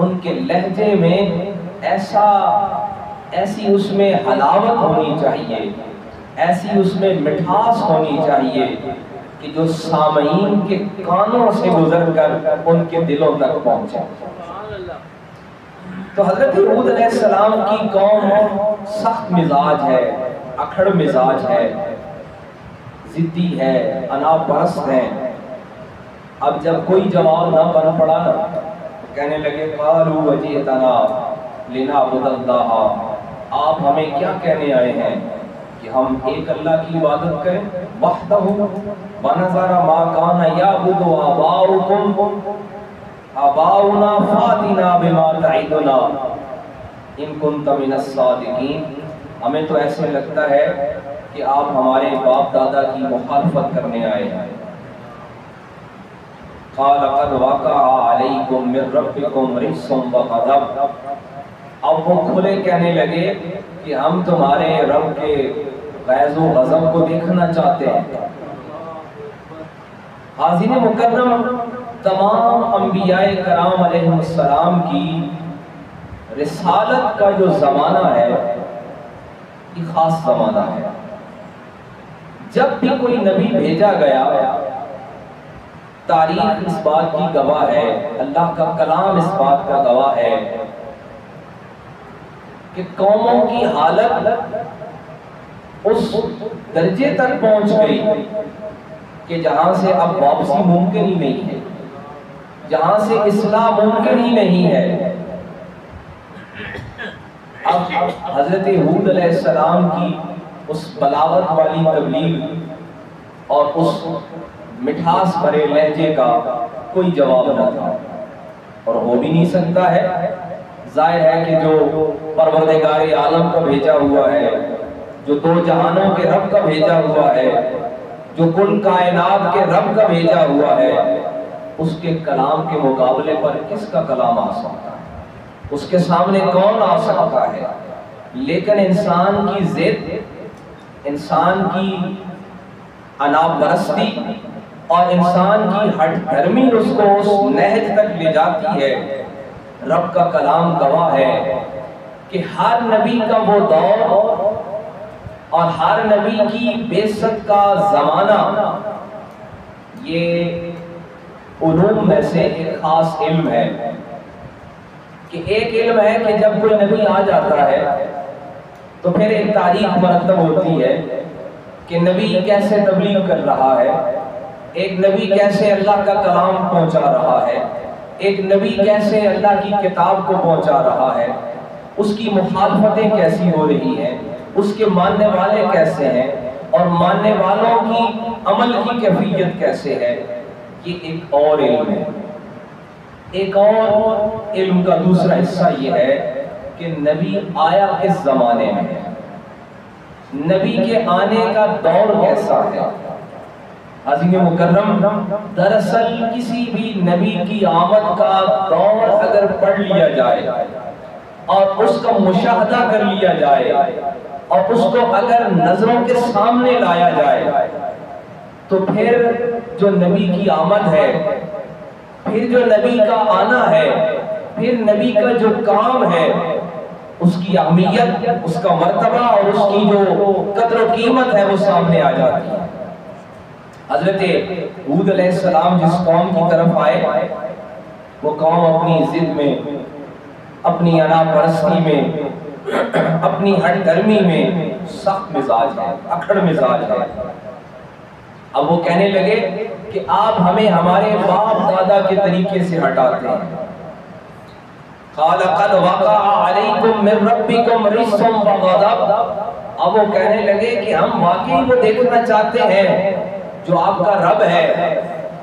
ان کے لہجے میں ایسی اس میں حلاوت ہونی چاہیے، ایسی اس میں مٹھاس ہونی چاہیے کہ جو سامعین کے کانوں سے گزر کر ان کے دلوں تک پہنچے۔ تو حضرت ہود علیہ السلام کی قوم سخت مزاج ہے، اکھڑ مزاج ہے، ضدی ہے، انا پرست ہے۔ اب جب کوئی جواب نہ بن پڑا تو کہنے لگے قالوا وجئتنا لنعبد اللہ، آپ ہمیں کیا کہنے آئے ہیں کہ ہم ایک اللہ کی عبادت کریں وحدہ ونذر ما کان یعبد آباؤکم آباؤنا فاتنا بما تعدنا ان کنت من الصادقین۔ ہمیں تو ایسے لگتا ہے کہ آپ ہمارے باپ دادا کی مخالفت کرنے آئے ہیں۔ قال قد وقع علیکم من ربکم رجس وغضب، اب وہ کھلے کہنے لگے کہ ہم تمہارے رب کے غیظ و غضب کو دیکھنا چاہتے ہیں۔ حاضرین مکرم، تمام انبیاء کرام علیہ السلام کی رسالت کا جو زمانہ ہے یہ خاص زمانہ ہے۔ جب بھی کوئی نبی بھیجا گیا تاریخ اس بات کی گواہ ہے، اللہ کا کلام اس بات کا گواہ ہے کہ قوموں کی حالت اس درجے تک پہنچ گئی کہ جہاں سے اب واپسی ممکن ہی نہیں ہے، جہاں سے اصلاح ممکن ہی نہیں ہے۔ اب حضرت ہود علیہ السلام کی اس بلاغت والی تبلیغ اور اس مٹھاس بھرے لہجے کا کوئی جواب نہ تھا، اور ہو بھی نہیں سکتا ہے۔ ظاہر ہے کہ جو پروردگار عالم کا بھیجا ہوا ہے، جو دو جہانوں کے رب کا بھیجا ہوا ہے، جو کل کائنات کے رب کا بھیجا ہوا ہے، اس کے کلام کے مقابلے پر کس کا کلام آ سکتا ہے؟ اس کے سامنے کون آ سکتا ہے؟ لیکن انسان کی ضد، انسان کی انا پرستی اور انسان کی ہٹ دھرمی اس کو اس نہج تک لے جاتی ہے۔ رب کا کلام گواہ ہے کہ ہر نبی کا وہ دور اور ہر نبی کی بعثت کا زمانہ یہ علوم میں سے ایک خاص علم ہے کہ ایک علم ہے کہ جب کوئی نبی آ جاتا ہے تو پھر ایک تاریخ مرتب ہوتی ہے کہ نبی کیسے تبلیغ کر رہا ہے، ایک نبی کیسے اللہ کا کلام پہنچا رہا ہے، ایک نبی کیسے اللہ کی کتاب کو پہنچا رہا ہے، اس کی مخالفتیں کیسی ہو رہی ہیں، اس کے ماننے والے کیسے ہیں اور ماننے والوں کی عمل کی کیفیت کیسے ہے۔ یہ ایک اور علم ہے۔ ایک اور علم کا دوسرا حصہ یہ ہے کہ نبی آیا کس زمانے میں ہے، نبی کے آنے کا دور کیسا ہے۔ عزیز مکرم، دراصل کسی بھی نبی کی آمد کا دور اگر پڑھ لیا جائے اور اس کا مشاہدہ کر لیا جائے اور اس کو اگر نظروں کے سامنے لایا جائے تو پھر جو نبی کی آمد ہے، پھر جو نبی کا آنا ہے، پھر نبی کا جو کام ہے، اس کی اہمیت، اس کا مرتبہ اور اس کی جو قدر و قیمت ہے وہ سامنے آ جاتی ہے۔ حضرت ہود علیہ السلام جس قوم کی طرف آئے وہ قوم اپنی ضد میں، اپنی انا پرستی میں، اپنی ہٹ دھرمی میں سخت مزاج ہے، اکھڑ مزاج ہے۔ اب وہ کہنے لگے کہ آپ ہمیں ہمارے باپ دادا کے طریقے سے ہٹاتے ہیں۔ قال قد وقع علیکم من ربکم رجس وغضب، اب وہ کہنے لگے کہ ہم واقعی وہ دیکھنا چاہتے ہیں جو آپ کا رب ہے،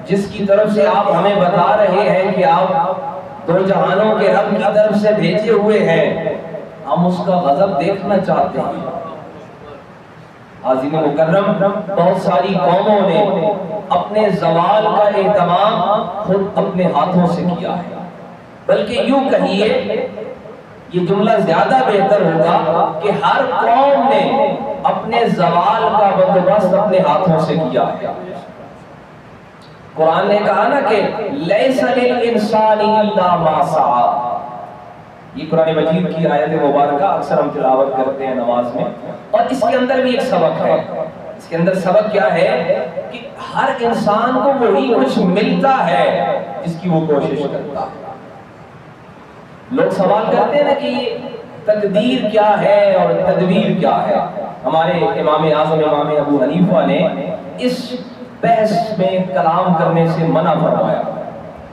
جس کی طرف سے آپ ہمیں بتا رہے ہیں کہ آپ دو جہانوں کے رب کی طرف سے بھیجے ہوئے ہیں، ہم اس کا غضب دیکھنا چاہتے ہیں۔ عزیز مکرم، بہت ساری قوموں نے اپنے زوال کا اہتمام خود اپنے ہاتھوں سے کیا ہے، بلکہ یوں کہیے یہ جملہ زیادہ بہتر ہوگا کہ ہر قوم نے اپنے زوال کا بندوبست اپنے ہاتھوں سے کیا ہے۔ قرآن نے کہا نا کہ لیس للانسان الا ما سعی، یہ قرآن مجید کی آیت مبارکہ اکثر ہم تلاوت کرتے ہیں نماز میں، اور اس کے اندر بھی ایک سبق ہے۔ اس کے اندر سبق کیا ہے کہ ہر انسان کو وہی کچھ ملتا ہے جس کی وہ کوشش کرتا ہے۔ لوگ سوال کرتے ہیں نا کہ تقدیر کیا ہے اور تدبیر کیا ہے۔ ہمارے امام اعظم امام ابو حنیفہ نے اس بحث میں کلام کرنے سے منع فرمایا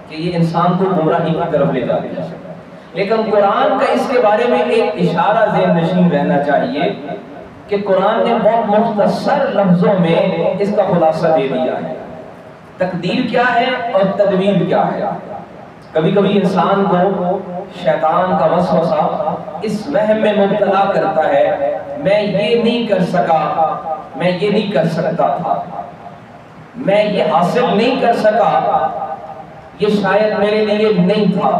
کہ یہ انسان کو گمراہی کی طرف لے جاتی ہے، لیکن قرآن کا اس کے بارے میں ایک اشارہ ذہن نشین رہنا چاہیے کہ قرآن نے بہت مختصر لفظوں میں اس کا خلاصہ دے دیا ہے۔ تقدیر کیا ہے اور تدبیر کیا ہے۔ کبھی کبھی انسان کو شیطان کا وسوسہ اس وہم میں مبتلا کرتا ہے، میں یہ نہیں کر سکا، میں یہ نہیں کر سکتا تھا، میں یہ حاصل نہیں کر سکا، یہ شاید میرے لیے نہیں تھا۔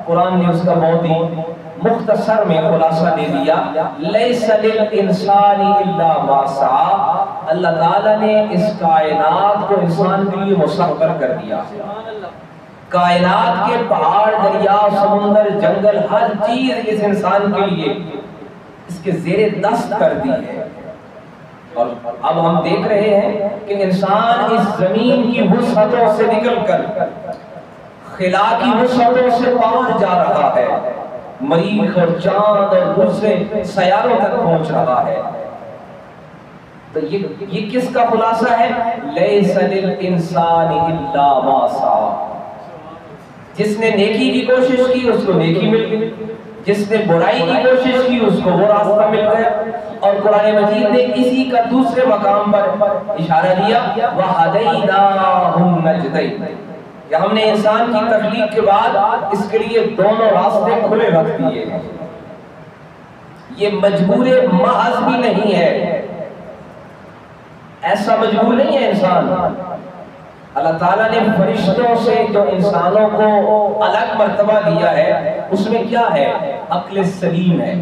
قرآن نے اس کا بہت ہی مختصر میں خلاصہ دے دیا، لیس للانسان الا ما سعی۔ اللہ تعالیٰ نے اس کائنات کو انسان کے لیے مسخر کر دیا۔ کائنات کے پہاڑ، دریا، سمندر، جنگل، ہر چیز اس انسان کے لیے اس کے زیر دست کر دی ہے۔ اور اب ہم دیکھ رہے ہیں کہ انسان اس زمین کی وسعتوں سے نکل کر خلا کی وسعتوں سے باہر جا رہا ہے، مریخ اور چاند اور دوسرے سیاروں تک پہنچ رہا ہے۔ تو یہ کس کا خلاصہ ہے؟ لیس للانسان الا ما سعی۔ جس نے نیکی کی کوشش کی اس کو نیکی مل گئی، جس نے برائی کی کوشش کی اس کو وہ راستہ مل گیا۔ اور قرآن مجید نے اسی کا دوسرے مقام پر اشارہ دیا، وَهَدَيْنَاهُ النَّجْدَيْنِ، کہ ہم نے انسان کی تخلیق کے بعد اس کے لیے دونوں راستے کھلے رکھ دیے ہیں۔ یہ مجبور محض بھی نہیں ہے، ایسا مجبور نہیں ہے انسان۔ اللہ تعالیٰ نے فرشتوں سے جو انسانوں کو الگ مرتبہ دیا ہے اس میں کیا ہے؟ عقل سلیم ہے،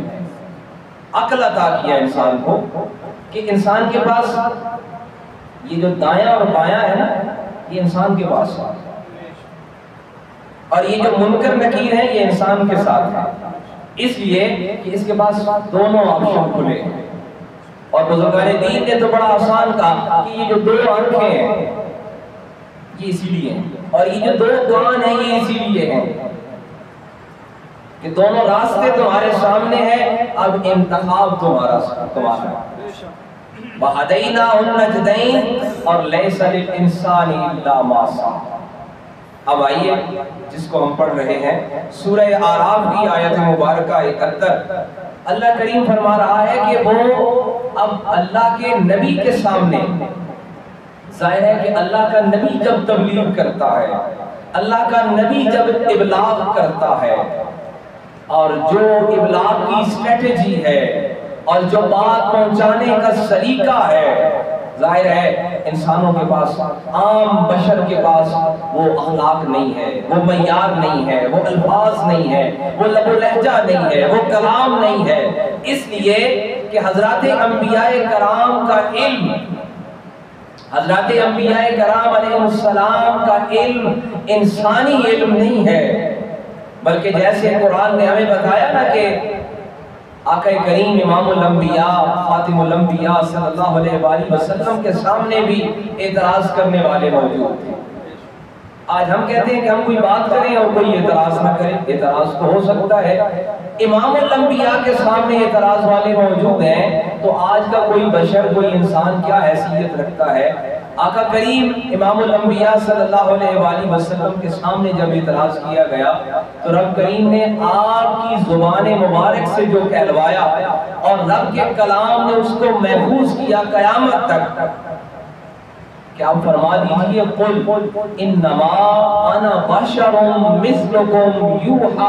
عقل عطا کیا انسان کو کہ انسان کے پاس یہ جو دایاں اور بایاں ہے نا، یہ انسان کے پاس ہے، اور یہ جو منکر نکیر ہے یہ انسان کے ساتھ ہے، اس لیے کہ اس کے پاس دونوں آپشن کھلے ہیں۔ اور بزرگان دین نے تو بڑا آسان کہا کہ یہ جو دو آنکھیں ہیں یہ اسی لیے ہیں، اور یہ جو دو کان ہیں یہ اسی لیے ہیں کہ دونوں راستے تمہارے سامنے ہیں، اب انتخاب تمہارا وَهَدَيْنَاهُ النَّجْدَيْنِ اور لَيْسَ لِلْإِنسَانِ إِلَّا مَا سَعَى۔ اب آئیے جس کو ہم پڑھ رہے ہیں سورہ اعراف کی آیت مبارکہ 71، اللہ کریم فرما رہا ہے کہ وہ اب اللہ کے نبی کے سامنے، ظاہر ہے کہ اللہ کا نبی جب تبلیغ کرتا ہے، اللہ کا نبی جب ابلاغ کرتا ہے، اور جو ابلاغ کی اسٹریٹجی ہے اور جو بات پہنچانے کا سلیقہ ہے، ظاہر ہے انسانوں کے پاس، عام بشر کے پاس وہ اخلاق نہیں ہے، وہ معیار نہیں ہے، وہ الفاظ نہیں ہے، وہ لب و لہجہ نہیں ہے، وہ کلام نہیں ہے۔ اس لیے کہ حضرات انبیاء کرام کا علم، حضرات انبیاء کرام علیہ السلام کا علم انسانی علم نہیں ہے، بلکہ جیسے قرآن نے ہمیں بتایا نا کہ آقا کریم امام الانبیاء خاتم الانبیاء صلی اللہ علیہ وآلہ وسلم کے سامنے بھی اعتراض کرنے والے موجود تھے۔ آج ہم کہتے ہیں کہ ہم کوئی بات کریں اور کوئی اعتراض نہ کرے، اعتراض تو ہو سکتا ہے، امام الانبیاء کے سامنے اعتراض والے موجود ہیں، تو آج کا کوئی بشر، کوئی انسان کیا حیثیت رکھتا ہے؟ آقا کریم امام الانبیاء صلی اللہ علیہ وآلہ وسلم کے سامنے جب اعتراض کیا گیا تو رب کریم نے آپ کی زبان مبارک سے جو کہلوایا اور رب کے کلام نے اس کو محفوظ کیا قیامت تک، کہ آپ فرما دیجئے قل انما انا بشر مثلکم یوحی۔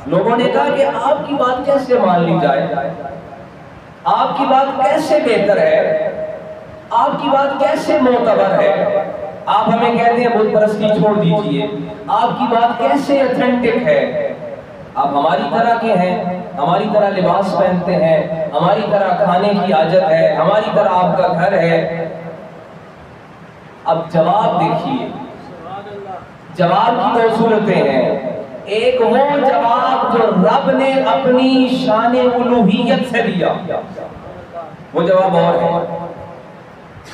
لوگوں نے کہا کہ آپ کی بات کیسے مان لی جائے، آپ کی بات کیسے بہتر ہے، آپ کی بات کیسے معتبر ہے، آپ ہمیں کہتے ہیں بت پرستی چھوڑ دیجئے، آپ کی بات کیسے اتھینٹک ہے، آپ ہماری طرح کے ہیں، ہماری طرح لباس پہنتے ہیں، ہماری طرح کھانے کی عادت ہے، ہماری طرح آپ کا گھر ہے۔ اب جواب دیکھیے، جواب کی دو صورتیں ہیں، ایک وہ جواب جواب جو رب نے اپنی شان الوہیت سے دیا وہ جواب اور ہے۔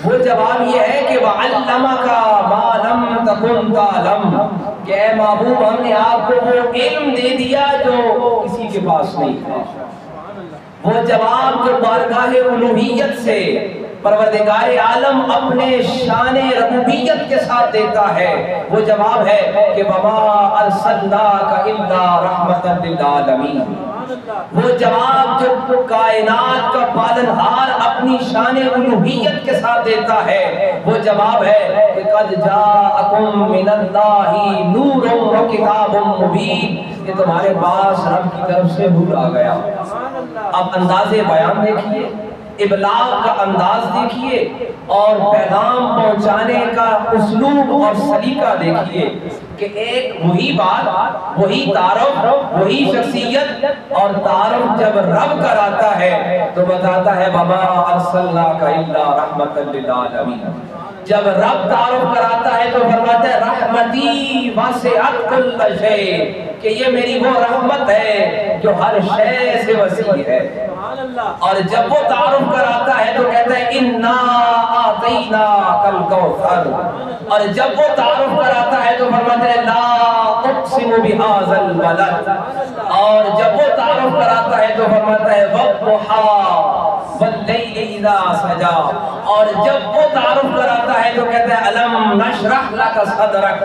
وہ جواب یہ ہے کہ وَعَلَّمَكَ مَا لَمْ تَكُنْ تَعْلَمْ، کہ اے محبوب ہم نے آپ کو وہ علم دے دیا جو کسی کے پاس نہیں تھا۔ وہ جواب جو بارگاہ الوہیت سے پروردگار عالم اپنے شان ربوبیت کے ساتھ دیتا ہے، وہ جواب ہے کہ وَمَا أَرْسَلْنَاكَ إِلَّا رَحْمَةً لِلْعَالَمِينَ۔ وہ جواب جو کائنات کا پالنہار اپنی شان الوہیت کے ساتھ دیتا ہے، وہ جواب ہے کہ قد جاءکم من اللہ نور و کتاب مبین، کہ تمہارے پاس رب کی طرف سے نور آ گیا۔ اب انداز بیان دیکھیے، ابلاغ کا انداز دیکھیے، اور پیغام پہنچانے کا اسلوب اور سلیقہ دیکھیے کہ ایک وہی بات، وہی تعارف، وہی شخصیت، اور تعارف جب رب کراتا ہے تو بتاتا ہے وَمَا أَرْسَلْنَاكَ إِلَّا رَحْمَةً لِلْعَالَمِينَ۔ جب رب تعارف کراتا ہے تو فرماتا ہے رحمتی واسعت کل شیء، کہ یہ میری وہ رحمت ہے جو ہر شے سے وسیع ہے۔ اور جب وہ تعارف کراتا ہے تو کہتا ہے اِنَّا أَعْطَيْنَاكَ الْكَوْثَرَ، اور جب وہ تعارف کراتا ہے تو فرماتا ہے لا اقسم بهذا البلد، اور جب وہ تعارف کراتا ہے تو فرماتا ہے وَالضُّحَىٰ وَاللَّيْلِ إِذَا سَجَىٰ، اور جب وہ تعارف کراتا ہے تو کہتا ہے أَلَمْ نَشْرَحْ لَكَ صَدْرَكَ۔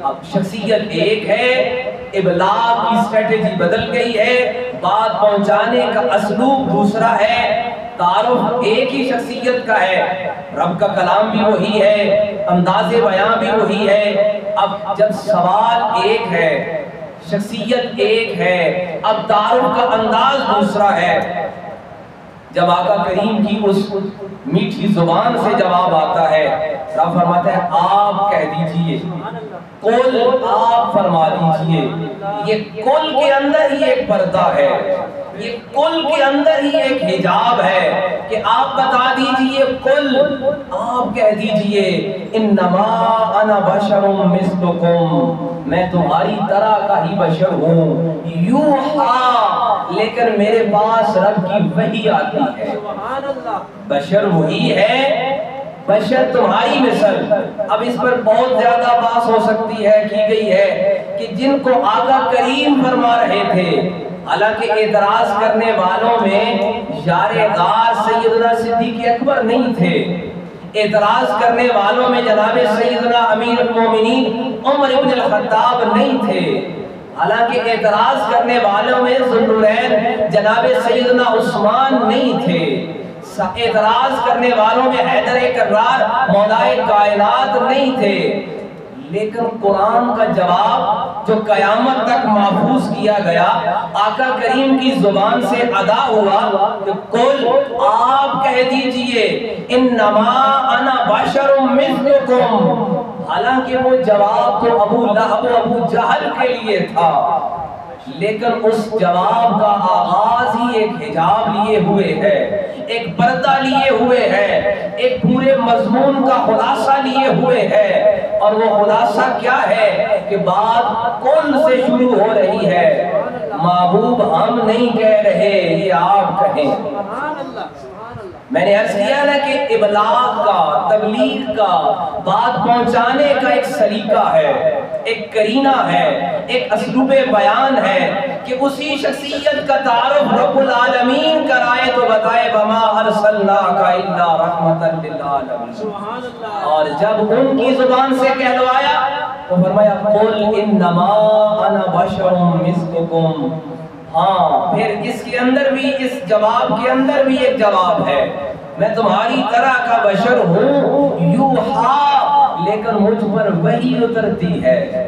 اب شخصیت ایک ہے، ابلاغ کی اسٹریٹجی بدل گئی ہے، بات پہنچانے کا اسلوب دوسرا ہے، تعارف ایک ہی شخصیت کا ہے، رب کا کلام بھی وہی ہے، انداز بیان بھی وہی ہے۔ اب جب سوال ایک ہے، شخصیت ایک ہے، اب تعارف کا انداز دوسرا ہے۔ جب آقا کریم کی اس میٹھی زبان سے جواب آتا ہے، رب فرماتا ہے آپ کہہ دیجئے، قل آپ فرما دیجئے۔ یہ قل کے اندر ہی ایک پردہ ہے، یہ قل کے اندر ہی ایک حجاب ہے کہ آپ بتا دیجئے، قل آپ کہہ دیجئے انما انا بشر مثلکم، میں تمہاری طرح کا ہی بشر ہوں، یوحا، لیکن میرے پاس رب کی وحی آتی ہے۔ بشر وہی ہے، بشر تمہاری مثل۔ اب اس پر بہت زیادہ بحث ہو سکتی ہے، کی گئی ہے کہ جن کو آقا کریم فرما رہے تھے، حالانکہ اعتراض کرنے والوں میں یار غار سیدنا صدیق اکبر نہیں تھے، اعتراض کرنے والوں میں جناب سیدنا امیر المومنین عمر ابن الخطاب نہیں تھے، حالانکہ اعتراض کرنے والوں میں ذوالنورین جناب سیدنا عثمان نہیں تھے، اعتراض کرنے والوں میں حیدر کرار مولائے کائنات نہیں تھے، لیکن قرآن کا جواب جو قیامت تک محفوظ کیا گیا، آقا کریم کی زبان سے ادا ہوا کہ قل آپ کہہ دیجئے انما انا بشر مثلکم، حالانکہ وہ جواب تو ابو لہب و ابو جہل کے لیے تھا، لیکن اس جواب کا آغاز ہی ایک حجاب لیے ہوئے ہے، ایک پردہ لیے ہوئے ہے، ایک پورے مضمون کا خلاصہ لیے ہوئے ہے، اور وہ خلاصہ کیا ہے کہ بات کل سے شروع ہو رہی ہے، محبوب ہم نہیں کہہ رہے، یہ آپ کہیں۔ میں نے عرض کیا نا کہ ابلاغ کا، تبلیغ کا، بات پہنچانے کا ایک سلیقہ ہے، ایک کرینہ ہے، ایک اسلوب بیان ہے کہ اسی شخصیت کا تعارف رب العالمین کرائے تو بتائے وَمَا أَرْسَلْنَاكَ إِلَّا رَحْمَةً لِلْعَالَمِينَ، اور جب ان کی زبان سے کہلوایا تو فرمایا قُلْ إِنَّمَا أَنَا بَشَرٌ مِثْلُكُمْ۔ ہاں پھر اس کے اندر بھی، اس جواب کے اندر بھی ایک جواب ہے، میں تمہاری طرح کا بشر ہوں، یوحا، لیکن مجھ پر وحی اترتی ہے۔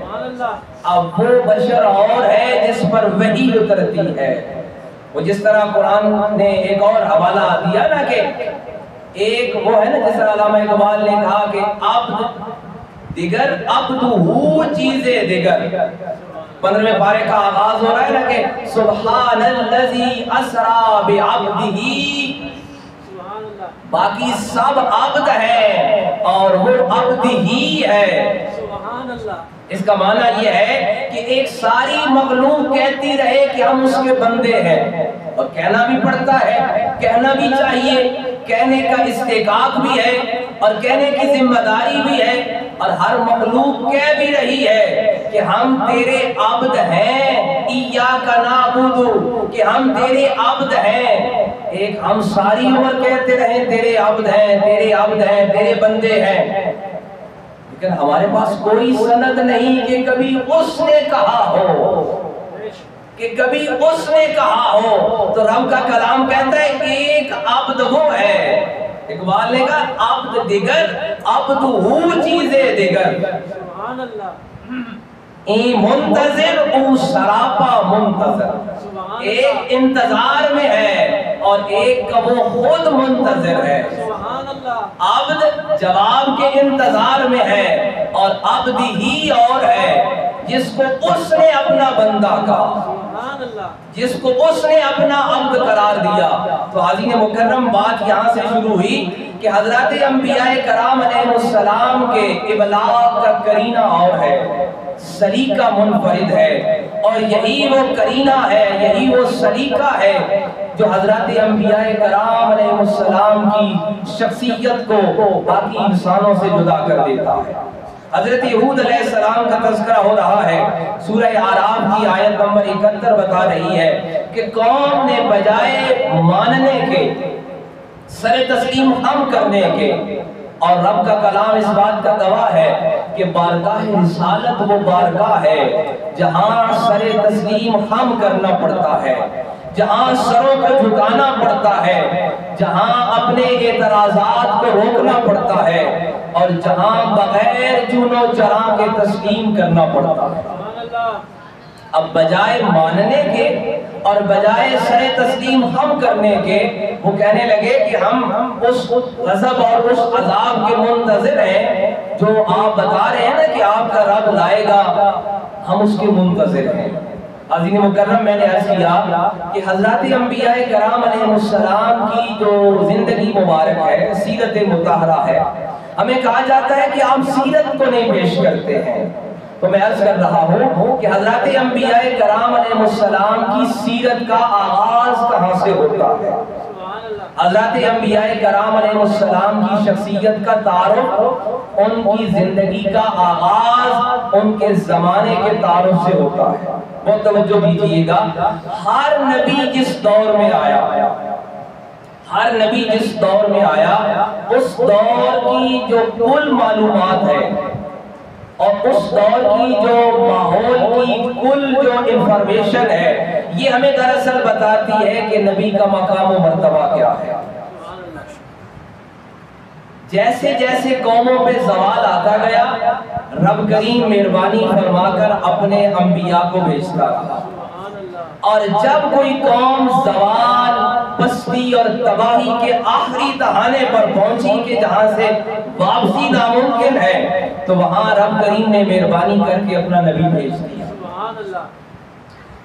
اب وہ بشر اور ہے جس پر وحی اترتی ہے، وہ جس طرح قرآن نے ایک اور حوالہ دیا نا کہ ایک وہ ہے نا، جس طرح علامہ اقبال نے کہا کہ عبد دیگر عبدہو چیزیں دیگر، 15ویں پارے کا آغاز ہو رہا ہے نا کہ سبحان الذی اسرا بعبدہ، باقی سب عبد ہے اور وہ عبد ہی ہے۔ اس کا معنی یہ ہے کہ ایک ساری مخلوق کہتی رہے کہ ہم اس کے بندے ہیں، اور کہنا بھی پڑتا ہے، کہنا بھی چاہیے، کہنے کا استحقاق بھی ہے اور کہنے کی ذمہ داری بھی ہے، اور ہر مخلوق کہہ بھی رہی ہے کہ ہم تیرے عبد ہیں، ایاک نعبد، کہ ہم تیرے عبد ہیں۔ ایک ہم ساری عمر کہتے رہے تیرے عبد ہیں، تیرے عبد ہیں، تیرے بندے ہیں، لیکن ہمارے پاس کوئی سند نہیں کہ کبھی اس نے کہا ہو، کہ کبھی اس نے کہا ہو۔ تو رب کا کلام کہتا ہے ایک عبد وہ ہے، اقبال نے کہا عبد دیگر عبد ہو چیزیں دیگر، سبحان اللہ، ای منتظر او سراپا منتظر، ایک انتظار میں ہے اور ایک کا وہ خود منتظر ہے۔ سبحان اللہ، عبد جواب کے انتظار میں ہے اور عبد ہی اور ہے جس کو اس نے اپنا بندہ کہا، سبحان اللہ، جس کو اس نے اپنا عبد قرار دیا۔ تو حاضرین مکرم، بات یہاں سے شروع ہوئی کہ حضرات انبیاء کرام علیہ السلام کے ابلاغ کا کرینہ اور ہے، سلیقہ منفرد ہے، اور یہی وہ کرینہ ہے، یہی وہ سلیقہ ہے جو حضرات انبیاء کرام علیہ السلام کی شخصیت کو باقی انسانوں سے جدا کر دیتا ہے۔ حضرت ہود علیہ السلام کا تذکرہ ہو رہا ہے، سورہ اعراف کی آیت نمبر 71 بتا رہی ہے کہ قوم نے بجائے ماننے کے، سر تسلیم ہم کرنے کے، اور رب کا کلام اس بات کا گواہ ہے کہ بارگاہ رسالت وہ بارگاہ ہے جہاں سر تسلیم ہم کرنا پڑتا ہے، جہاں سروں کو جھکانا پڑتا ہے، جہاں اپنے اعتراضات کو روکنا پڑتا ہے، اور جہاں بغیر چون و چرا کے تسلیم کرنا پڑتا ہے۔ سبحان اللہ، اب بجائے ماننے کے اور بجائے سر تسلیم ہم کرنے کے، وہ کہنے لگے کہ ہم اس غضب اور اس عذاب کے منتظر ہیں جو آپ بتا رہے ہیں نا کہ آپ کا رب لائے گا، ہم اس کے منتظر ہیں۔ حاضرین مکرم، میں نے عرض کیا کہ حضرات انبیاء کرام علیہ السلام کی جو زندگی مبارک ہے، سیرت مطہرہ ہے، ہمیں کہا جاتا ہے کہ آپ سیرت کو نہیں پیش کرتے ہیں، تو میں عرض کر رہا ہوں کہ حضرات انبیاء کرام علیہ السلام کی سیرت کا آغاز کہاں سے ہوتا ہے؟ سبحان اللہ، حضرات انبیاء کرام علیہ السلام کی شخصیت کا تعارف، ان کی زندگی کا آغاز ان کے زمانے کے تعارف سے ہوتا ہے۔ بہت توجہ دیجیے گا، ہر نبی جس دور میں آیا، ہر نبی جس دور میں آیا، اس دور کی جو کل معلومات ہے اور اس دور کی جو ماحول کی کل جو انفارمیشن ہے، یہ ہمیں دراصل بتاتی ہے کہ نبی کا مقام و مرتبہ کیا ہے۔ جیسے جیسے قوموں پہ زوال آتا گیا، رب کریم مہربانی فرما کر اپنے انبیاء کو بھیجتا رہا، اور جب کوئی قوم زوال، پستی اور تباہی کے آخری دہانے پر پہنچی کہ جہاں سے واپسی ناممکن ہے، تو وہاں رب کریم نے مہربانی کر کے اپنا نبی بھیج دیا،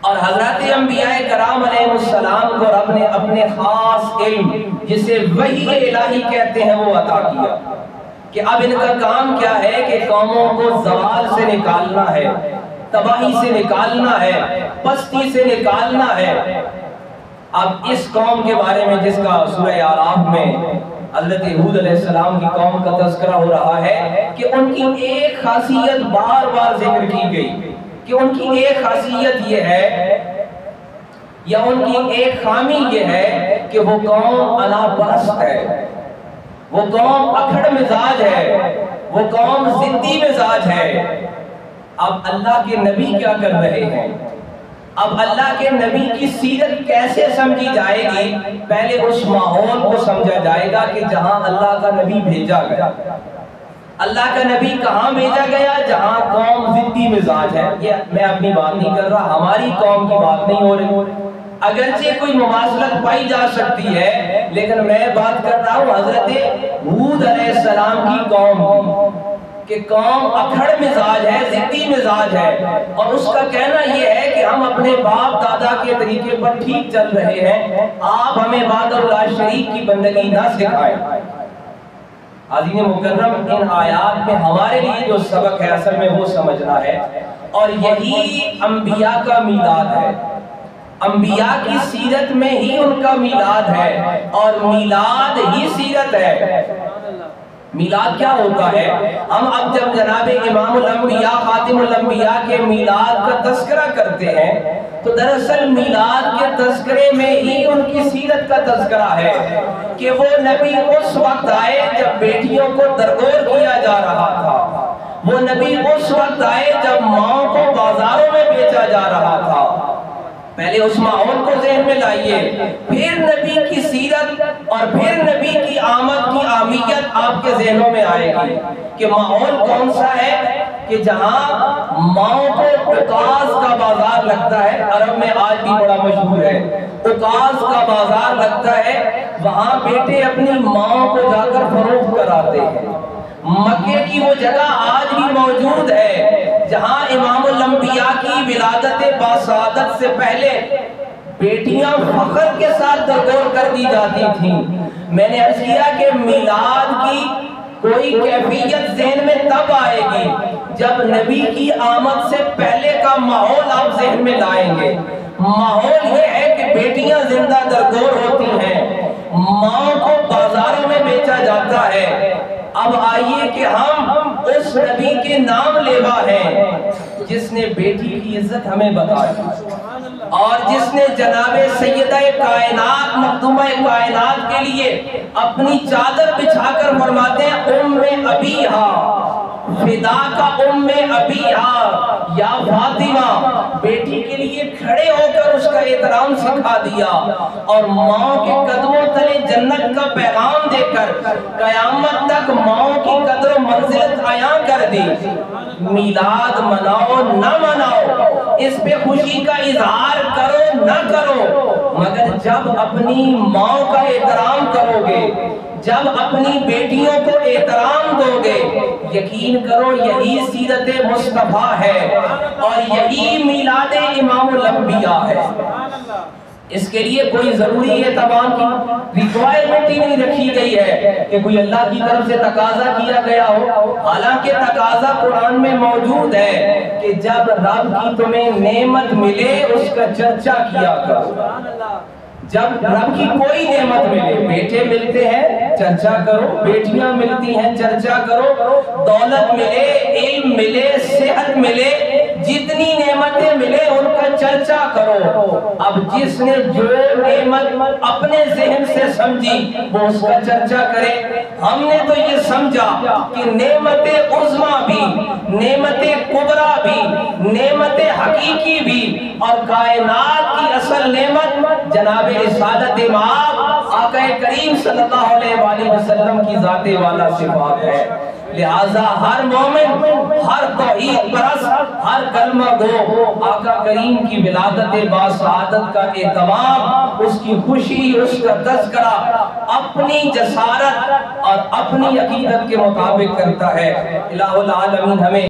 اور حضرات انبیاء کرام علیہ السلام کو رب نے اپنے خاص علم، جسے وحی الہی کہتے ہیں، وہ عطا کیا کہ اب ان کا کام کیا ہے کہ قوموں کو زوال سے نکالنا ہے، تباہی سے نکالنا ہے، پستی سے نکالنا ہے۔ اب اس قوم کے بارے میں جس کا سورہ اعراف میں حضرت ہود علیہ السلام کی قوم کا تذکرہ ہو رہا ہے کہ ان کی ایک خاصیت بار بار ذکر کی گئی، کہ ان کی ایک خاصیت یہ ہے یا ان کی ایک خامی یہ ہے کہ وہ قوم انا پرست ہے، وہ قوم اکھڑ مزاج ہے، وہ قوم ضدی مزاج ہے۔ اب اللہ کے نبی کیا کر رہے ہیں؟ اب اللہ کے نبی کی سیرت کیسے سمجھی جائے گی؟ پہلے اس ماحول کو سمجھا جائے گا کہ جہاں اللہ کا نبی بھیجا گیا۔ اللہ کا نبی کہاں بھیجا گیا؟ جہاں قوم ضدی مزاج ہے۔ یہ میں اپنی بات نہیں کر رہا، ہماری قوم کی بات نہیں ہو رہی، اگرچہ کوئی مماثلت پائی جا سکتی ہے، لیکن میں بات کر رہا ہوں حضرت ہود علیہ السلام کی قوم کی، کہ قوم اکھڑ مزاج ہے، ضدی مزاج ہے، اور اس کا کہنا یہ ہے کہ ہم اپنے باپ دادا کے طریقے پر ٹھیک چل رہے ہیں، آپ ہمیں وحدہ اللہ شریک کی بندگی نہ سکھائیں۔ عزیز مکرم ان آیات میں ہمارے لیے جو سبق ہے اصل میں وہ سمجھنا ہے، اور یہی انبیاء کا میلاد ہے، انبیاء کی سیرت میں ہی ان کا میلاد ہے، اور میلاد ہی سیرت ہے۔ میلاد کیا ہوتا ہے؟ ہم اب جب جناب امام الانبیاء خاتم الانبیاء کے میلاد کا تذکرہ کرتے ہیں تو دراصل میلاد کے تذکرے میں ہی ان کی سیرت کا تذکرہ ہے کہ وہ نبی اس وقت آئے جب بیٹیوں کو درگور کیا جا رہا تھا، وہ نبی اس وقت آئے جب ماؤں کو بازاروں میں بیچا جا رہا تھا۔ پہلے اس ماحول کو ذہن میں لائیے، پھر نبی کی سیرت اور پھر نبی کی آمد کی اہمیت آپ کے ذہنوں میں آئے گی کہ ماحول کون سا ہے کہ جہاں ماؤں کو عکاظ کا بازار لگتا ہے، عرب میں آج بھی بڑا مشہور ہے، عکاظ کا بازار لگتا ہے، وہاں بیٹے اپنی ماؤں کو جا کر فروخت کراتے ہیں۔ مکے کی وہ جگہ آج بھی موجود ہے جہاں امام الانبیاء کی ولادت باسعادت سے پہلے بیٹیاں فخر کے ساتھ درگور کر دی جاتی تھیں۔ میں نے عرض کیا کہ میلاد کی کوئی کیفیت ذہن میں تب آئے گی جب نبی کی آمد سے پہلے کا ماحول آپ ذہن میں لائیں گے۔ ماحول یہ ہے کہ بیٹیاں زندہ درگور ہوتی ہیں، ماں کو بازاروں میں بیچا جاتا ہے۔ اب آئیے کہ ہم اس نبی کے نام لیوا ہیں جس نے بیٹی کی عزت ہمیں بتائی اور جس نے جناب سیدہ کائنات مخدومہ کائنات کے لیے اپنی چادر بچھا کر فرماتے ہیں ام ابیہا فدا کا ام ابیہا یا فاطمہ، بیٹی کے لیے کھڑے ہو کر اس کا احترام سکھا دیا اور ماں کے قدموں تلے جنت کا پیغام دے کر قیامت تک ماں کی قدر و منزلت عیاں کر دی۔ میلاد مناؤ نہ مناؤ، اس پہ خوشی کا اظہار کرو نہ کرو، مگر جب اپنی ماں کا احترام کرو گے، جب اپنی بیٹیوں کو احترام دو گے، یقین کرو یہی سیرت مصطفیٰ ہے اور یہی میلاد امام الانبیاء ہے۔ اس کے لیے کوئی ضروری اعتبار کی ریکوائرمنٹ ہی نہیں رکھی گئی ہے کہ کوئی اللہ کی طرف سے تقاضا کیا گیا ہو، حالانکہ تقاضا قرآن میں موجود ہے کہ جب رب کی تمہیں نعمت ملے اس کا چرچا کیا کرو۔ جب رب کی کوئی نعمت ملے، بیٹے ملتے ہیں چرچا کرو، بیٹیاں ملتی ہیں چرچا کرو، دولت ملے، علم ملے، صحت ملے، جتنی نعمتیں ملے ان کا چرچا کرو۔ اب جس نے جو نعمت اپنے ذہن سے سمجھی وہ اس کا چرچا کرے۔ ہم نے تو یہ سمجھا کہ نعمت عظمیٰ بھی، نعمت کبریٰ بھی، نعمت حقیقی بھی اور کائنات کی اصل نعمت جناب رسالت مآب آقا کریم صلی اللہ علیہ وآلہ وسلم کی ذات والا صفات ہے۔ لہٰذا ہر مومن، ہر توحید پرست، ہر کلمہ گو آقا کریم کی ولادت باسعادت کا اہتمام، اس کی خوشی، اس کا تذکرہ اپنی جسارت اور اپنی عقیدت کے مطابق کرتا ہے۔ الہ العالمین ہمیں